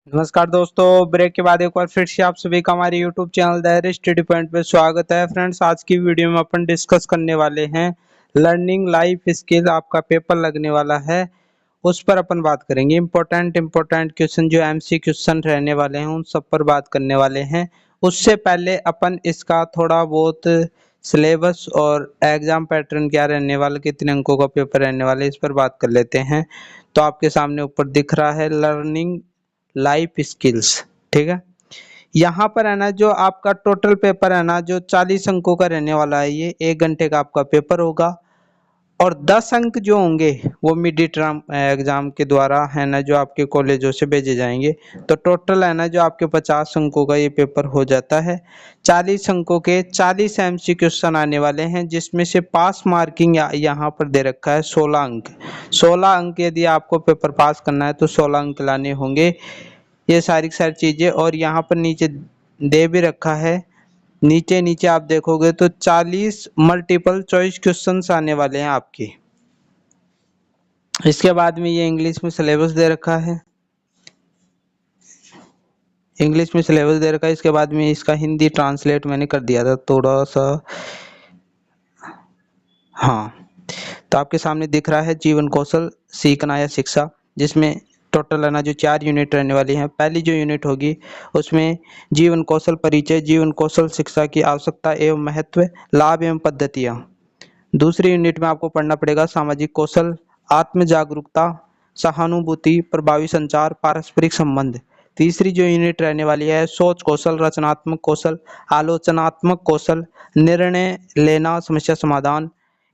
नमस्कार दोस्तों, ब्रेक के बाद एक बार फिर से आप सभी का हमारे YouTube channel the study point पे स्वागत है। फ्रेंड्स, आज की वीडियो में अपन डिस्कस करने वाले हैं लर्निंग लाइफ स्किल। आपका पेपर लगने वाला है, उस पर अपन बात करेंगे। इम्पोर्टेंट क्वेश्चन जो एमसी क्वेश्चन रहने वाले हैं उन सब पर बात करने वाले हैं। उससे पहले अपन इसका थोड़ा बहुत सिलेबस और एग्जाम पैटर्न क्या रहने वाला, कितने अंकों का पेपर रहने वाला है, इस पर बात कर लेते हैं। तो आपके सामने ऊपर दिख रहा है लर्निंग लाइफ स्किल्स, ठीक है। यहाँ पर है ना, जो आपका टोटल पेपर है ना, जो 40 अंकों का रहने वाला है, ये 1 घंटे का आपका पेपर होगा। और 10 अंक जो होंगे वो मिड टर्म एग्जाम के द्वारा है ना, जो आपके कॉलेजों से भेजे जाएंगे। तो टोटल है ना, जो आपके 50 अंकों का ये पेपर हो जाता है। 40 अंकों के 40 एमसी क्वेश्चन आने वाले हैं, जिसमें से पास मार्किंग यहाँ पर दे रखा है 16 अंक। 16 अंक यदि आपको पेपर पास करना है तो 16 अंक लाने होंगे। ये सारी चीजें, और यहाँ पर नीचे दे भी रखा है। नीचे नीचे आप देखोगे तो 40 मल्टीपल चॉइस क्वेश्चंस आने वाले हैं आपके। इसके बाद में ये इंग्लिश में सिलेबस दे रखा है, इंग्लिश में सिलेबस दे रखा है। इसके बाद में इसका हिंदी ट्रांसलेट मैंने कर दिया था थोड़ा सा। हाँ, तो आपके सामने दिख रहा है जीवन कौशल सीखना या शिक्षा, जिसमें टोटल है ना, जो 4 यूनिट रहने वाली हैं। पहली जो यूनिट होगी उसमें जीवन कौशल परिचय, जीवन कौशल शिक्षा की आवश्यकता एवं महत्व, लाभ एवं पद्धतियाँ। दूसरी यूनिट में आपको पढ़ना पड़ेगा सामाजिक कौशल, आत्म जागरूकता, सहानुभूति, प्रभावी संचार, पारस्परिक संबंध। तीसरी जो यूनिट रहने वाली है सोच कौशल, रचनात्मक कौशल, आलोचनात्मक कौशल, निर्णय लेना, समस्या समाधान।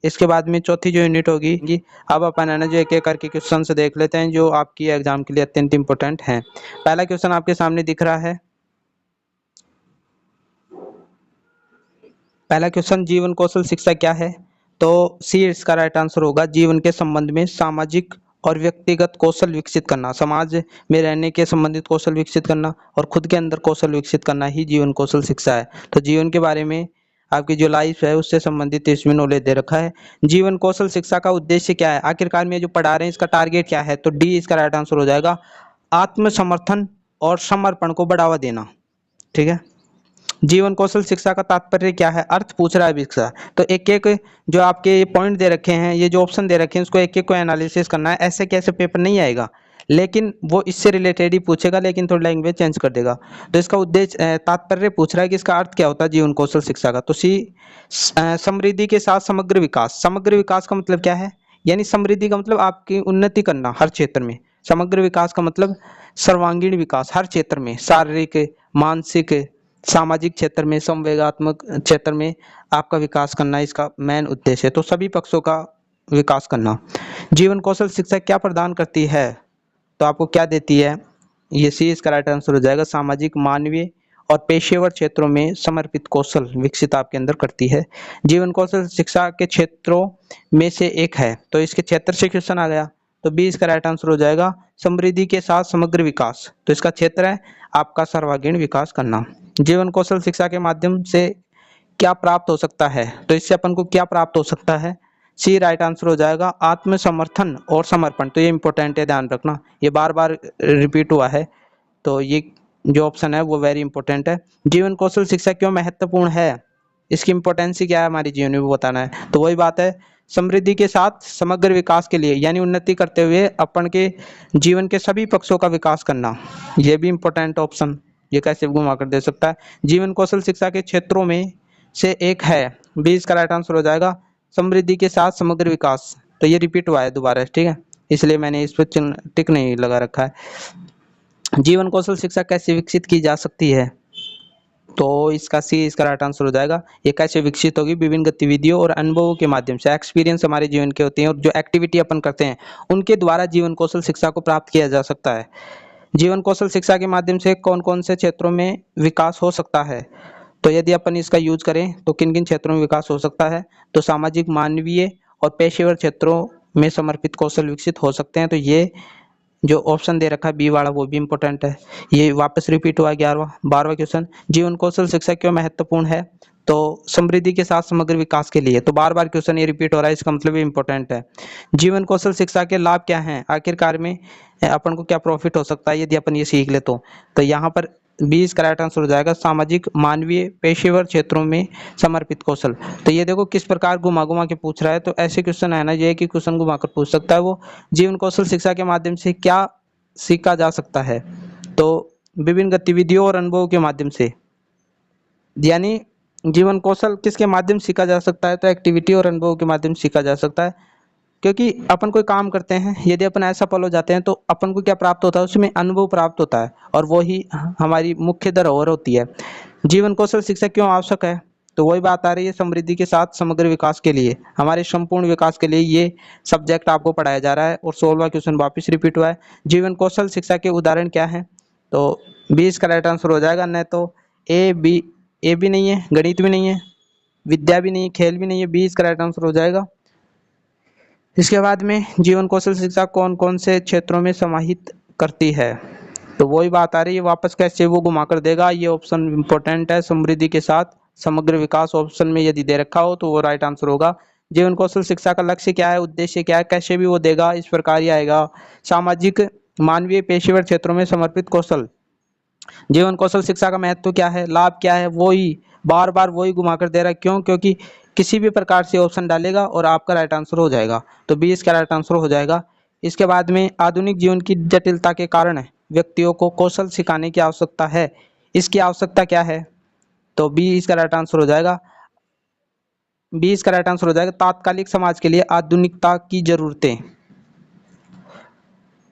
इसके बाद में चौथी जो यूनिट होगी, अब अपन है ना, जो एक एक करके क्वेश्चन से देख लेते हैं जो आपकी एग्जाम के लिए अत्यंत इंपॉर्टेंट हैं। पहला क्वेश्चन आपके सामने दिख रहा है। पहला क्वेश्चन, जीवन कौशल शिक्षा क्या है? तो सी इसका राइट आंसर होगा। जीवन के संबंध में सामाजिक और व्यक्तिगत कौशल विकसित करना, समाज में रहने के संबंधित कौशल विकसित करना और खुद के अंदर कौशल विकसित करना ही जीवन कौशल शिक्षा है। तो जीवन के बारे में आपकी जो लाइफ है उससे संबंधित इसमें नॉलेज दे रखा है। जीवन कौशल शिक्षा का उद्देश्य क्या है, आखिरकार में जो पढ़ा रहे हैं इसका टारगेट क्या है? तो डी इसका राइट आंसर हो जाएगा, आत्मसमर्थन और समर्पण को बढ़ावा देना, ठीक है। जीवन कौशल शिक्षा का तात्पर्य क्या है, अर्थ पूछ रहा है शिक्षा। तो एक एक जो आपके ये पॉइंट दे रखे हैं, ये जो ऑप्शन दे रखे हैं, उसको एक एक को एनालिसिस करना है। ऐसे कैसे पेपर नहीं आएगा, लेकिन वो इससे रिलेटेड ही पूछेगा, लेकिन थोड़ी लैंग्वेज चेंज कर देगा। तो इसका उद्देश्य तात्पर्य पूछ रहा है कि इसका अर्थ क्या होता है जीवन कौशल शिक्षा का। तो सी समृद्धि के साथ समग्र विकास। समग्र विकास का मतलब क्या है, यानी समृद्धि का मतलब आपकी उन्नति करना हर क्षेत्र में। समग्र विकास का मतलब सर्वांगीण विकास हर क्षेत्र में, शारीरिक, मानसिक, सामाजिक क्षेत्र में, संवेगात्मक क्षेत्र में आपका विकास करना इसका मेन उद्देश्य है। तो सभी पक्षों का विकास करना। जीवन कौशल शिक्षा क्या प्रदान करती है? तो आपको क्या देती है? ये सी इसका राइट आंसर हो जाएगा, सामाजिक, मानवीय और पेशेवर क्षेत्रों में समर्पित कौशल विकसित आपके अंदर करती है। जीवन कौशल शिक्षा के क्षेत्रों में से एक है, तो इसके क्षेत्र से क्वेश्चन आ गया। तो बी इसका राइट आंसर हो जाएगा, समृद्धि के साथ समग्र विकास। तो इसका क्षेत्र है आपका सर्वांगीण विकास करना। जीवन कौशल शिक्षा के माध्यम से क्या प्राप्त हो सकता है? तो इससे अपन को क्या प्राप्त हो सकता है? सी राइट आंसर हो जाएगा, आत्मसमर्थन और समर्पण। तो ये इंपॉर्टेंट है, ध्यान रखना, ये बार बार रिपीट हुआ है, तो ये जो ऑप्शन है वो वेरी इंपॉर्टेंट है। जीवन कौशल शिक्षा क्यों महत्वपूर्ण है, इसकी इंपॉर्टेंस क्या है हमारे जीवन में, वो बताना है। तो वही बात है, समृद्धि के साथ समग्र विकास के लिए, यानी उन्नति करते हुए अपन के जीवन के सभी पक्षों का विकास करना, ये भी इंपॉर्टेंट ऑप्शन, ये कैसे घुमा कर दे सकता है। जीवन कौशल शिक्षा के क्षेत्रों में से एक है, बी इसका राइट आंसर हो जाएगा, समृद्धि के साथ समग्र विकास। तो ये रिपीट हुआ है दोबारा, ठीक है, इसलिए मैंने इस पर टिक नहीं लगा रखा है। जीवन कौशल शिक्षा कैसे विकसित की जा सकती है? तो इसका सी इसका राइट आंसर हो जाएगा। ये कैसे विकसित होगी? विभिन्न गतिविधियों और अनुभवों के माध्यम से। एक्सपीरियंस हमारे जीवन के होते हैं और जो एक्टिविटी अपन करते हैं उनके द्वारा जीवन कौशल शिक्षा को प्राप्त किया जा सकता है। जीवन कौशल शिक्षा के माध्यम से कौन कौन से क्षेत्रों में विकास हो सकता है? तो यदि अपन इसका यूज करें तो किन किन क्षेत्रों में विकास हो सकता है? तो सामाजिक, मानवीय और पेशेवर क्षेत्रों में समर्पित कौशल विकसित हो सकते हैं। तो ये जो ऑप्शन दे रखा है बी वाला वो भी इंपॉर्टेंट है। ये वापस रिपीट हुआ 11वां 12वां क्वेश्चन, जीवन कौशल शिक्षा क्यों महत्वपूर्ण है? तो समृद्धि के साथ समग्र विकास के लिए। तो बार बार क्वेश्चन ये रिपीट हो रहा है, इसका मतलब ये इंपॉर्टेंट है। जीवन कौशल शिक्षा के लाभ क्या हैं, आखिरकार में अपन को क्या प्रॉफिट हो सकता है यदि अपन ये सीख ले तो यहाँ पर 20 का राइट आंसर हो जाएगा सामाजिक, मानवीय, पेशेवर क्षेत्रों में समर्पित कौशल। तो ये देखो किस प्रकार घुमा घुमा के पूछ रहा है, तो ऐसे क्वेश्चन है ना ये कि क्वेश्चन घुमा कर पूछ सकता है वो। जीवन कौशल शिक्षा के माध्यम से क्या सीखा जा सकता है, तो विभिन्न गतिविधियों और अनुभवों के माध्यम से, यानी जीवन कौशल किसके माध्यम से सीखा जा सकता है, तो एक्टिविटी और अनुभव के माध्यम से सीखा जा सकता है। क्योंकि अपन कोई काम करते हैं, यदि अपन असफल हो जाते हैं तो अपन को क्या प्राप्त होता है, उसमें अनुभव प्राप्त होता है और वो ही हमारी मुख्य धरोहर होती है। जीवन कौशल शिक्षा क्यों आवश्यक है, तो वही बात आ रही है समृद्धि के साथ समग्र विकास के लिए, हमारे संपूर्ण विकास के लिए ये सब्जेक्ट आपको पढ़ाया जा रहा है। और 16वां क्वेश्चन वापिस रिपीट हुआ है, जीवन कौशल शिक्षा के उदाहरण क्या है, तो 20 का राइट आंसर हो जाएगा। न तो ए भी नहीं है, गणित भी नहीं है, विद्या भी नहीं है, खेल भी नहीं है, 20 का राइट आंसर हो जाएगा। इसके बाद में जीवन कौशल शिक्षा कौन कौन से क्षेत्रों में समाहित करती है, तो वही बात आ रही है वापस कैसे वो घुमा कर देगा। ये ऑप्शन इंपॉर्टेंट है, समृद्धि के साथ समग्र विकास ऑप्शन में यदि दे रखा हो तो वो राइट आंसर होगा। जीवन कौशल शिक्षा का लक्ष्य क्या है, उद्देश्य क्या है, कैसे भी वो देगा, इस प्रकार ही आएगा। सामाजिक, मानवीय, पेशेवर क्षेत्रों में समर्पित कौशल। जीवन कौशल शिक्षा का महत्व क्या है, लाभ क्या है, वो ही बार बार वही घुमा कर दे रहा है। क्यों, क्योंकि किसी भी प्रकार से ऑप्शन डालेगा और आपका राइट आंसर हो जाएगा, तो 20 का राइट आंसर हो जाएगा। इसके बाद में आधुनिक जीवन की जटिलता के कारण व्यक्तियों को कौशल सिखाने की आवश्यकता है, इसकी आवश्यकता क्या है, तो 20 का राइट आंसर हो जाएगा। 20 का राइट आंसर हो जाएगा तात्कालिक समाज के लिए आधुनिकता की जरूरतें।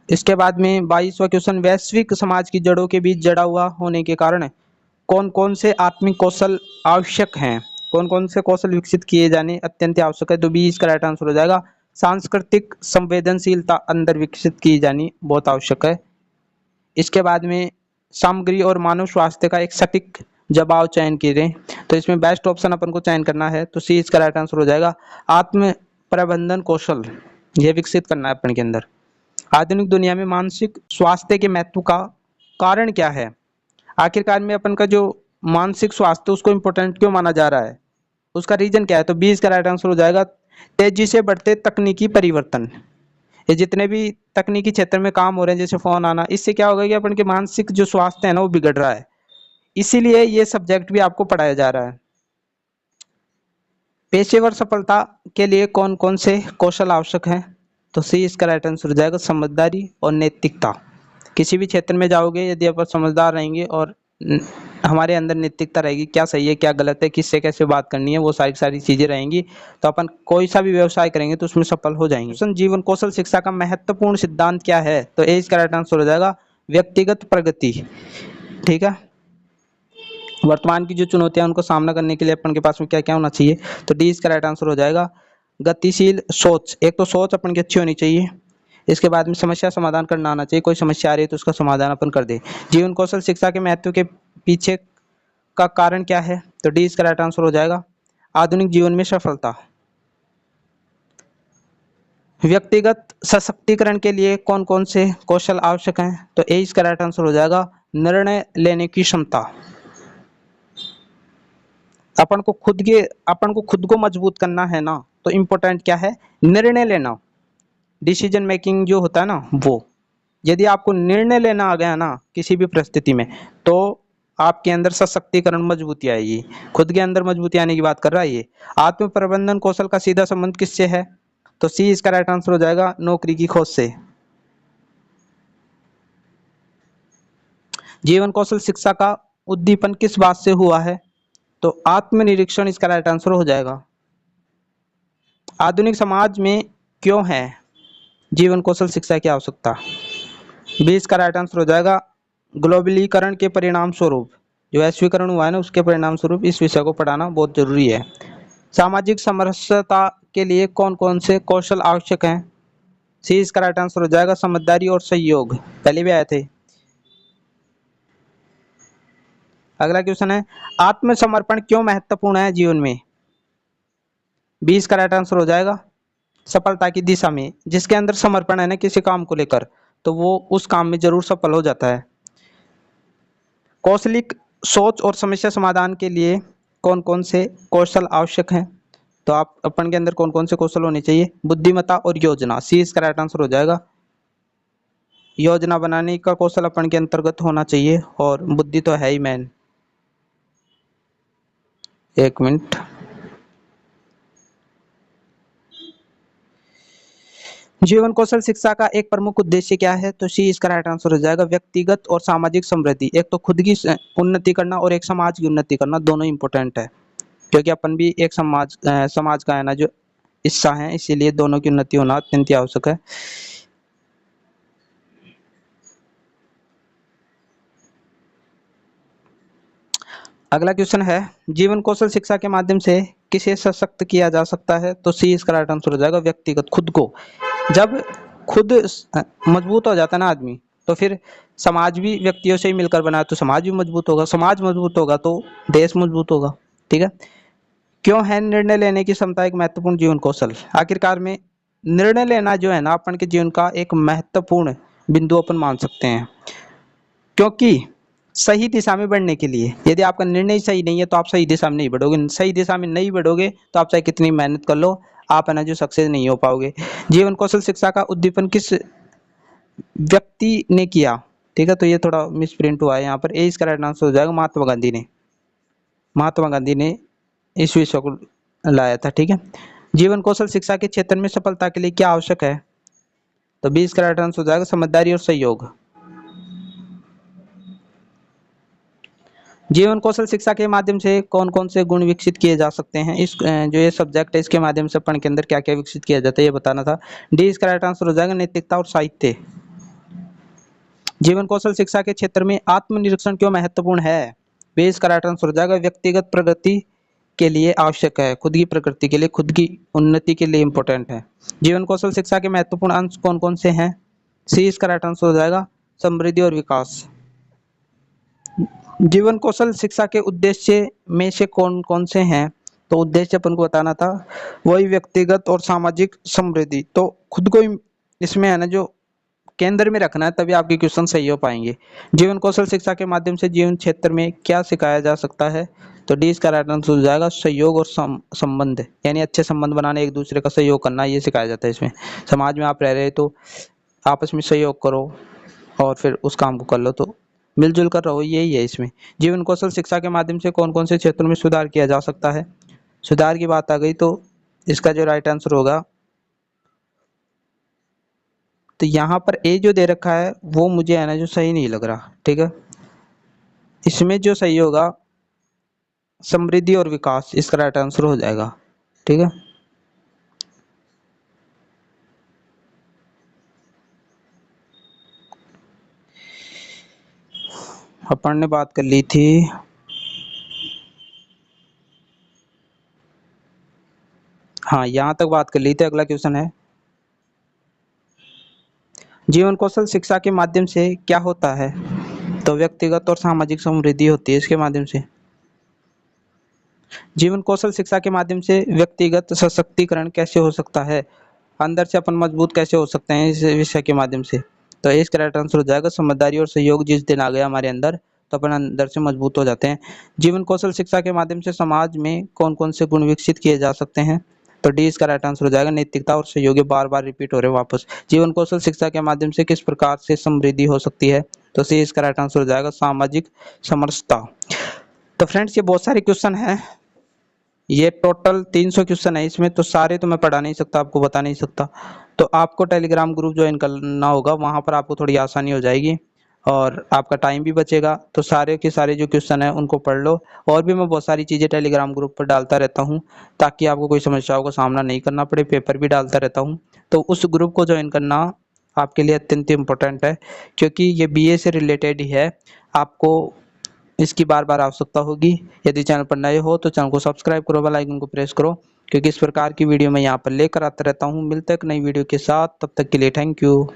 इसके बाद में 22वां क्वेश्चन, वैश्विक समाज की जड़ों के बीच जड़ा हुआ होने के कारण कौन कौन से आत्मिक कौशल आवश्यक हैं, कौन कौन से कौशल विकसित किए जाने अत्यंत आवश्यक है, तो 20 का राइट आंसर हो जाएगा। सांस्कृतिक संवेदनशीलता अंदर विकसित की जानी बहुत आवश्यक है। इसके बाद में सामग्री और मानव स्वास्थ्य का एक सटीक जवाब चयन कीजिए, तो इसमें बेस्ट ऑप्शन अपन को चयन करना है, तो सी इसका राइट आंसर हो जाएगा। आत्म प्रबंधन कौशल यह विकसित करना है अपन के अंदर। आधुनिक दुनिया में मानसिक स्वास्थ्य के महत्व का कारण क्या है, आखिरकार में अपन का जो मानसिक स्वास्थ्य उसको इम्पोर्टेंट क्यों माना जा रहा है, उसका रीजन क्या है, तो 20 का राइट आंसर हो जाएगा। तेजी से बढ़ते तकनीकी परिवर्तन, ये जितने भी तकनीकी क्षेत्र में काम हो रहे हैं जैसे फोन आना, इससे क्या होगा कि अपन के मानसिक जो स्वास्थ्य है ना वो बिगड़ रहा है, इसीलिए ये सब्जेक्ट भी आपको पढ़ाया जा रहा है। पेशेवर सफलता के लिए कौन कौन से कौशल आवश्यक हैं, तो सी इसका राइट आंसर हो जाएगा, समझदारी और नैतिकता। किसी भी क्षेत्र में जाओगे यदि आप समझदार रहेंगे और हमारे अंदर नैतिकता रहेगी, क्या सही है क्या गलत है, किससे कैसे बात करनी है, वो सारी चीजें रहेंगी, तो अपन कोई सा भी व्यवसाय करेंगे तो उसमें सफल हो जाएंगे। जीवन कौशल शिक्षा का महत्वपूर्ण सिद्धांत क्या है, तो ए इसका राइट आंसर हो जाएगा, व्यक्तिगत प्रगति। ठीक है, वर्तमान की जो चुनौतियां उनको सामना करने के लिए अपन के पास में क्या क्या होना चाहिए, तो डी इसका राइट आंसर हो जाएगा। गतिशील सोच, एक तो सोच अपन की अच्छी होनी चाहिए, इसके बाद में समस्या समाधान करना आना चाहिए, कोई समस्या आ रही है तो उसका समाधान अपन कर दे। जीवन कौशल शिक्षा के महत्व के पीछे का कारण क्या है, तो डी इसका राइट आंसर हो जाएगा। आधुनिक जीवन में सफलता। व्यक्तिगत सशक्तिकरण के लिए कौन कौन से कौशल आवश्यक हैं, तो ए इसका राइट आंसर हो जाएगा, निर्णय लेने की क्षमता। अपन को खुद को मजबूत करना है ना, तो इम्पोर्टेंट क्या है, निर्णय लेना, डिसीजन मेकिंग जो होता है ना वो। यदि आपको निर्णय लेना आ गया ना किसी भी परिस्थिति में, तो आपके अंदर सशक्तिकरण मजबूती आएगी, खुद के अंदर मजबूती आने की बात कर रहा है ये। आत्म प्रबंधन कौशल का सीधा संबंध किससे है, तो सी इसका राइट आंसर हो जाएगा, नौकरी की खोज से। जीवन कौशल शिक्षा का उद्दीपन किस बात से हुआ है, तो आत्मनिरीक्षण इसका राइट आंसर हो जाएगा। आधुनिक समाज में क्यों है जीवन कौशल शिक्षा की आवश्यकता, 20 का राइट आंसर हो जाएगा। ग्लोबलीकरण के परिणाम स्वरूप, जो वैश्वीकरण हुआ है ना उसके परिणाम स्वरूप इस विषय को पढ़ाना बहुत जरूरी है। सामाजिक समरसता के लिए कौन कौन से कौशल आवश्यक हैं, सी इसका राइट आंसर हो जाएगा, समझदारी और सहयोग, पहले भी आए थे। अगला क्वेश्चन है, आत्मसमर्पण क्यों महत्वपूर्ण है जीवन में, 20 का राइट आंसर हो जाएगा, सफलता की दिशा में। जिसके अंदर समर्पण है ना किसी काम को लेकर, तो वो उस काम में जरूर सफल हो जाता है। कौशलिक सोच और समस्या समाधान के लिए कौन कौन से कौशल आवश्यक हैं? तो आप अपन के अंदर कौन कौन से कौशल होने चाहिए? बुद्धिमत्ता और योजना, सी इसका राइट आंसर हो जाएगा। योजना बनाने का कौशल अपन के अंतर्गत होना चाहिए और बुद्धि तो है ही मैन। एक मिनट, जीवन कौशल शिक्षा का एक प्रमुख उद्देश्य क्या है? तो सी इसका राइट आंसर हो जाएगा व्यक्तिगत और सामाजिक समृद्धि। एक तो खुद की उन्नति करना और एक समाज की उन्नति करना, दोनों इंपॉर्टेंट है क्योंकि अपन भी एक समाज का है ना जो हिस्सा है, इसीलिए दोनों की उन्नति होना अत्यंत आवश्यक है। अगला क्वेश्चन है, जीवन कौशल शिक्षा के माध्यम से किसे सशक्त किया जा सकता है? तो सी इसका राइट आंसर हो जाएगा व्यक्तिगत, खुद को। जब खुद मजबूत हो जाता है ना आदमी, तो फिर समाज भी व्यक्तियों से ही मिलकर बना है, तो समाज भी मजबूत होगा, समाज मजबूत होगा तो देश मजबूत होगा। ठीक है। क्यों है निर्णय लेने की क्षमता एक महत्वपूर्ण जीवन कौशल? आखिरकार में निर्णय लेना जो है ना अपन के जीवन का एक महत्वपूर्ण बिंदु अपन मान सकते हैं, क्योंकि सही दिशा में बढ़ने के लिए यदि आपका निर्णय सही नहीं है तो आप सही दिशा में नहीं बढ़ोगे, सही दिशा में नहीं बढ़ोगे तो आप चाहे कितनी मेहनत कर लो, आप है ना जो सक्सेस नहीं हो पाओगे। जीवन कौशल शिक्षा का उद्दीपन किस व्यक्ति ने किया? ठीक है, तो ये थोड़ा मिस प्रिंट हुआ है यहाँ पर, ए इसका राइट आंसर हो जाएगा महात्मा गांधी ने। महात्मा गांधी ने इस विषय को लाया था। ठीक है। जीवन कौशल शिक्षा के क्षेत्र में सफलता के लिए क्या आवश्यक है? तो 20 का राइट आंसर हो जाएगा समझदारी और सहयोग। जीवन कौशल शिक्षा के माध्यम से कौन कौन से गुण विकसित किए जा सकते हैं? इस जो ये सब्जेक्ट है इसके माध्यम से अपन के अंदर क्या क्या विकसित किया जाता है ये बताना था। डी इसका राइट आंसर हो जाएगा नैतिकता और साहित्य। जीवन कौशल शिक्षा के क्षेत्र में आत्मनिरीक्षण क्यों महत्वपूर्ण है? बी इसका राइट आंसर हो जाएगा व्यक्तिगत प्रगति के लिए आवश्यक है, खुद की प्रगति के लिए, खुद की उन्नति के लिए इम्पोर्टेंट है। जीवन कौशल शिक्षा के महत्वपूर्ण अंश कौन कौन से हैं? सी इसका राइट आंसर हो जाएगा समृद्धि और विकास। जीवन कौशल शिक्षा के उद्देश्य में से कौन कौन से हैं? तो उद्देश्य अपन को बताना था वही व्यक्तिगत और सामाजिक समृद्धि, तो खुद को इसमें है ना जो केंद्र में रखना है, तभी आपके क्वेश्चन सही हो पाएंगे। जीवन कौशल शिक्षा के माध्यम से जीवन क्षेत्र में क्या सिखाया जा सकता है? तो डी इसका राइट आंसर हो जाएगा सहयोग और संबंध, यानी अच्छे संबंध बनाने, एक दूसरे का सहयोग करना, ये सिखाया जाता है इसमें। समाज में आप रह रहे तो आपस में सहयोग करो और फिर उस काम को कर लो, तो मिलजुल कर रहो, यही है इसमें। जीवन कौशल शिक्षा के माध्यम से कौन कौन से क्षेत्रों में सुधार किया जा सकता है? सुधार की बात आ गई तो इसका जो राइट आंसर होगा, तो यहाँ पर ए जो दे रखा है वो मुझे है ना जो सही नहीं लग रहा। ठीक है, इसमें जो सही होगा समृद्धि और विकास, इसका राइट आंसर हो जाएगा। ठीक है, अपन ने बात कर ली थी हाँ, यहाँ तक बात कर ली थी। अगला क्वेश्चन है, जीवन कौशल शिक्षा के माध्यम से क्या होता है? तो व्यक्तिगत और सामाजिक समृद्धि होती है इसके माध्यम से। जीवन कौशल शिक्षा के माध्यम से व्यक्तिगत सशक्तिकरण कैसे हो सकता है? अंदर से अपन मजबूत कैसे हो सकते हैं इस विषय के माध्यम से? तो इसका राइट आंसर हो जाएगा समझदारी और सहयोग जिस दिन आ गया हमारे अंदर, तो अपन अंदर से मजबूत हो जाते हैं। जीवन कौशल शिक्षा के माध्यम से समाज में कौन कौन से गुण विकसित किए जा सकते हैं? तो डी इसका राइट आंसर हो जाएगा नैतिकता और सहयोग। बार बार रिपीट हो रहे वापस। जीवन कौशल शिक्षा के माध्यम से किस प्रकार से समृद्धि हो सकती है? तो सी इसका राइट आंसर हो जाएगा सामाजिक समरसता। तो फ्रेंड्स, ये बहुत सारे क्वेश्चन हैं, ये टोटल 300 क्वेश्चन है इसमें, तो सारे तो मैं पढ़ा नहीं सकता, आपको बता नहीं सकता, तो आपको टेलीग्राम ग्रुप ज्वाइन करना होगा, वहाँ पर आपको थोड़ी आसानी हो जाएगी और आपका टाइम भी बचेगा। तो सारे के सारे जो क्वेश्चन है उनको पढ़ लो, और भी मैं बहुत सारी चीज़ें टेलीग्राम ग्रुप पर डालता रहता हूँ ताकि आपको कोई समस्याओं का सामना नहीं करना पड़े। पेपर भी डालता रहता हूँ, तो उस ग्रुप को ज्वाइन करना आपके लिए अत्यंत इम्पोर्टेंट है, क्योंकि ये BA से रिलेटेड ही है। आपको इसकी बार बार आवश्यकता होगी। यदि चैनल पर नए हो तो चैनल को सब्सक्राइब करो, बेल आइकन को प्रेस करो, क्योंकि इस प्रकार की वीडियो मैं यहाँ पर लेकर आता रहता हूँ। मिलते हैं एक नई वीडियो के साथ, तब तक के लिए थैंक यू।